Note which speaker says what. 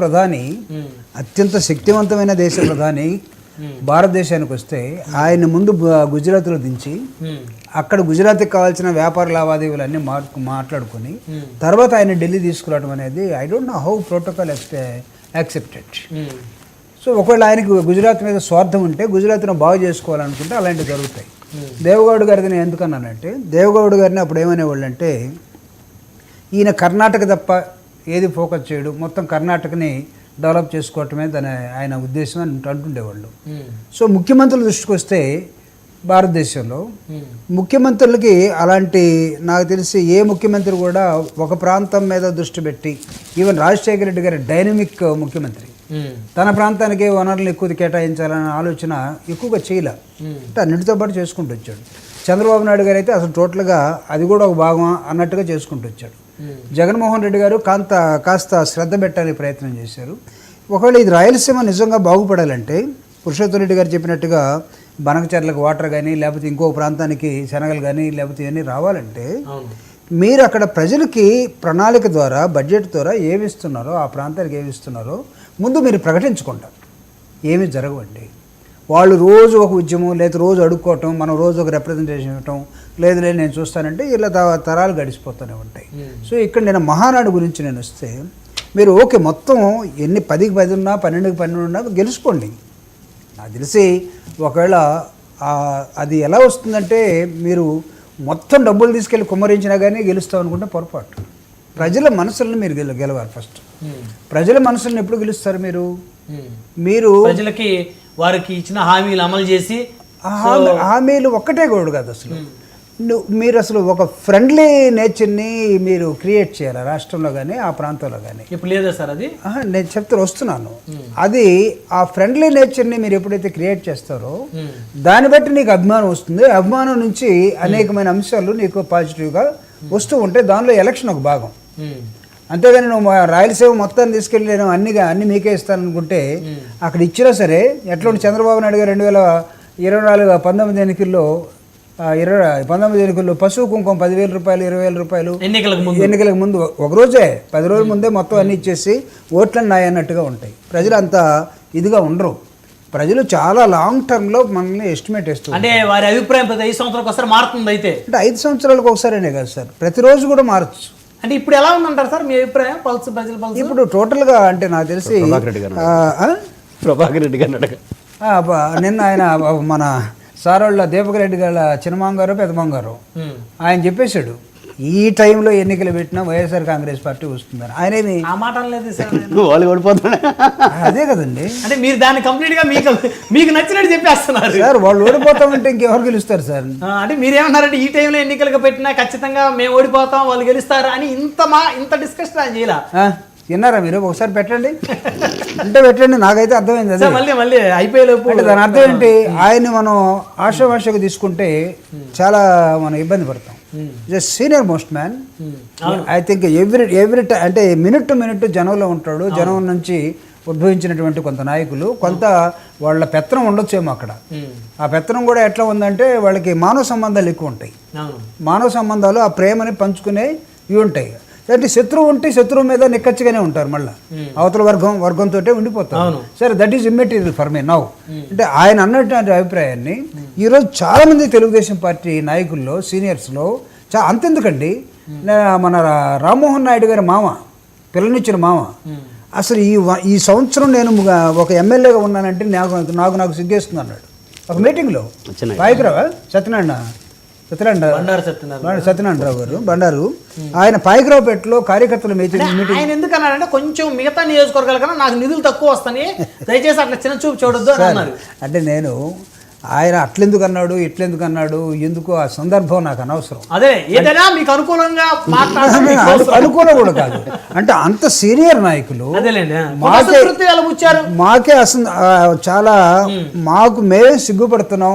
Speaker 1: ప్రధాని అత్యంత శక్తివంతమైన దేశ ప్రధాని భారతదేశానికి వస్తే ఆయన ముందు గుజరాత్లో దించి అక్కడ గుజరాత్కి కావాల్సిన వ్యాపార లావాదేవీలన్నీ మాట్లాడుకొని తర్వాత ఆయన ఢిల్లీ తీసుకురావడం అనేది I don't know how protocol accepted. So ఒకవేళ ఆయనకి గుజరాత్ మీద స్వార్థం ఉంటే గుజరాత్ను బాగు చేసుకోవాలనుకుంటే అలాంటివి జరుగుతాయి. దేవగౌడ గారిని నేను ఎందుకన్నానంటే, దేవగౌడ గారిని అప్పుడు ఏమనేవాళ్ళు అంటే, ఈయన కర్ణాటక తప్ప ఏది ఫోకస్ చేయడు, మొత్తం కర్ణాటకని డెవలప్ చేసుకోవటమే ఆయన ఉద్దేశం అని అంటుండేవాళ్ళు. సో ముఖ్యమంత్రుల దృష్టికి వస్తే భారతదేశంలో ముఖ్యమంత్రులకి అలాంటి, నాకు తెలిసి ఏ ముఖ్యమంత్రి కూడా ఒక ప్రాంతం మీద దృష్టి పెట్టి, ఈవెన్ రాజశేఖర రెడ్డి గారి డైనమిక్ ముఖ్యమంత్రి తన ప్రాంతానికి వనరులు ఎక్కువ కేటాయించాలనే ఆలోచన ఎక్కువగా చేయలే, అంటే అన్నిటితో పాటు చేసుకుంటూ వచ్చాడు. చంద్రబాబు నాయుడు గారు అయితే అసలు టోటల్గా అది కూడా ఒక భాగం అన్నట్టుగా చేసుకుంటూ వచ్చాడు. జగన్మోహన్ రెడ్డి గారు కాస్త శ్రద్ధ పెట్టాలని ప్రయత్నం చేశారు. ఒకవేళ ఇది రాయలసీమ నిజంగా బాగుపడాలంటే పురుషోత్తమ రెడ్డి గారు చెప్పినట్టుగా బనకచర్లకు వాటర్ కానీ, లేకపోతే ఇంకో ప్రాంతానికి శనగలు కానీ, లేకపోతే ఇవన్నీ రావాలంటే మీరు అక్కడ ప్రజలకి ప్రణాళిక ద్వారా, బడ్జెట్ ద్వారా ఏమి ఇస్తున్నారో, ఆ ప్రాంతానికి ఏమి ఇస్తున్నారో ముందు మీరు ప్రకటించుకుంటారు. ఏమీ జరగవండి. వాళ్ళు రోజు ఒక ఉద్యమం, లేదా రోజు అడుక్కోవటం, మనం రోజు ఒక రిప్రజెంటేషన్ ఇవ్వటం, లేదు నేను చూస్తానంటే ఇలా తరాలు గడిచిపోతూనే ఉంటాయి. సో ఇక్కడ నేను మహానాడు గురించి నేను వస్తే, మీరు ఓకే మొత్తం ఎన్ని 10కి 10 ఉన్నా 12కి 12 ఉన్నా గెలుచుకోండి. నాకు తెలిసి ఒకవేళ అది ఎలా వస్తుందంటే, మీరు మొత్తం డబ్బులు తీసుకెళ్ళి కుమ్మరించినా కానీ గెలుస్తాం అనుకుంటే పొరపాటు. ప్రజల మనసులను మీరు గెలవాలి ఫస్ట్. ప్రజల మనసులను ఎప్పుడు గెలుస్తారు మీరు
Speaker 2: ప్రజలకి వారికి ఇచ్చిన హామీలు అమలు చేసి,
Speaker 1: హామీలు ఒక్కటే కూడా కాదు అసలు. మీరు అసలు ఒక ఫ్రెండ్లీ నేచర్ని మీరు క్రియేట్ చేయాలి రాష్ట్రంలో కానీ, ఆ ప్రాంతంలో కానీ.
Speaker 2: ఇప్పుడు లేదా సార్ అది?
Speaker 1: నేను వస్తున్నాను. అది ఆ ఫ్రెండ్లీ నేచర్ని మీరు ఎప్పుడైతే క్రియేట్ చేస్తారో దాన్ని బట్టి నీకు అభిమానం వస్తుంది. అభిమానం నుంచి అనేకమైన అంశాలు నీకు పాజిటివ్గా వస్తూ ఉంటే దానిలో ఎలక్షన్ ఒక భాగం. అంతేగాని నువ్వు రాయలసీమ మొత్తాన్ని తీసుకెళ్ళి నేను అన్ని మీకే ఇస్తాననుకుంటే అక్కడ ఇచ్చినా సరే, ఎట్లా చంద్రబాబు నాయుడు గారు 2024 19 ఎన్నికల్లో పశువు కుంకుమ 10,000 రూపాయలు 20,000 రూపాయలు ఎన్నికలకు ముందు ఒకరోజే 10 రోజుల ముందే మొత్తం అన్ని ఇచ్చేసి ఓట్లను నాయన్నట్టుగా ఉంటాయి. ప్రజలు అంత ఇదిగా ఉండరు. ప్రజలు చాలా లాంగ్ టర్మ్లో మనల్ని ఎస్టిమేట్ వేస్తారు.
Speaker 2: అంటే వారి అభిప్రాయం 5 సంవత్సరాలకు ఒకసారి మారుతుంది. అయితే అంటే
Speaker 1: 5 సంవత్సరాలకు ఒకసారినే కాదు సార్, ప్రతిరోజు కూడా మారచ్చు.
Speaker 2: అంటే ఇప్పుడు ఎలా ఉందంటారు సార్ మీ అభిప్రాయం? ప్రజల పల్స్ ఇప్పుడు
Speaker 1: టోటల్గా అంటే నాకు తెలిసి
Speaker 3: ప్రభాకర్ రెడ్డి గారు
Speaker 1: నిన్న ఆయన మన సారోళ్ళ దీపక్ రెడ్డి గారు చిన్నమాంగారు పెద్దమాంగారు ఆయన చెప్పేశాడు, ఈ టైంలో ఎన్నికలు పెట్టినా వైఎస్ఆర్ కాంగ్రెస్ పార్టీ వస్తుందని. ఆయన
Speaker 2: ఆ మాట లేదు సార్,
Speaker 1: అదే కదండి.
Speaker 2: అంటే మీరు దాన్ని కంప్లీట్ గా మీకు నచ్చినట్టు చెప్పేస్తున్నారు
Speaker 1: సార్. వాళ్ళు ఓడిపోతామంటే ఇంకెవరు గెలుస్తారు సార్?
Speaker 2: అంటే మీరేమన్నారంటే ఈ టైంలో ఎన్నికలుగా పెట్టినా ఖచ్చితంగా మేము ఓడిపోతాం, వాళ్ళు గెలుస్తారు అని ఇంత డిస్కషన్ ఆయన చేయాల.
Speaker 1: విన్నారా మీరు? ఒకసారి పెట్టండి అంటే పెట్టండి. నాకైతే అర్థమైంది అదే.
Speaker 2: మళ్ళీ అయిపోయేలోపు
Speaker 1: దాని అర్థం ఏంటి? ఆయన్ని మనం ఆశావాషగా తీసుకుంటే చాలా మనం ఇబ్బంది పడతాం. Senior most man. I think every అంటే మినిట్ టు మినిట్ జనంలో ఉంటాడు. జనం నుంచి ఉద్భవించినటువంటి కొంత నాయకులు, కొంత వాళ్ళ పెత్తనం ఉండొచ్చేమో అక్కడ. ఆ పెత్తనం కూడా ఎట్లా ఉందంటే, వాళ్ళకి మానవ సంబంధాలు ఎక్కువ ఉంటాయి. మానవ సంబంధాలు, ఆ ప్రేమని పంచుకునే ఇవి ఉంటాయి. అంటే శత్రువు ఉంటే శత్రువు మీద నిక్కచ్చిగానే ఉంటారు, మళ్ళీ అవతల వర్గంతో ఉండిపోతారు. సరే, that is immaterial for me now. అంటే ఆయన అన్నటువంటి అభిప్రాయాన్ని ఈరోజు చాలామంది తెలుగుదేశం పార్టీ నాయకుల్లో, సీనియర్స్లో అంతెందుకండి, మన రామ్మోహన్ నాయుడు గారి మామ, పిల్లనిచ్చిన మామ, అసలు ఈ సంవత్సరం నేను ఒక ఎమ్మెల్యేగా ఉన్నానంటే నాకు సిగ్గేస్తుంది అన్నాడు ఒక మీటింగ్లో. పాయకరావు సత్యనారాయణరావు గారు బండారు, ఆయన పాయకరావుపేటలో కార్యకర్తల మీటింగ్.
Speaker 2: ఆయన ఎందుకన్నారంటే, కొంచెం మిగతా నియోజకవర్గాల కన్నా నాకు నిధులు తక్కువ వస్తాయి, దయచేసి అట్లా చిన్న చూపు చూడొద్దు అని అన్నారు.
Speaker 1: అంటే నేను ఆయన అట్లెందుకు అన్నాడు, ఇట్లెందుకు అన్నాడు, ఎందుకు ఆ సందర్భం నాకు అనవసరం.
Speaker 2: అదే ఏదైనా మీకు అనుకూలంగా
Speaker 1: అనుకూలం కూడా కాదు. అంటే అంత సీనియర్ నాయకులు మాకే అసలు చాలా మాకు మేమే సిగ్గుపడుతున్నాం.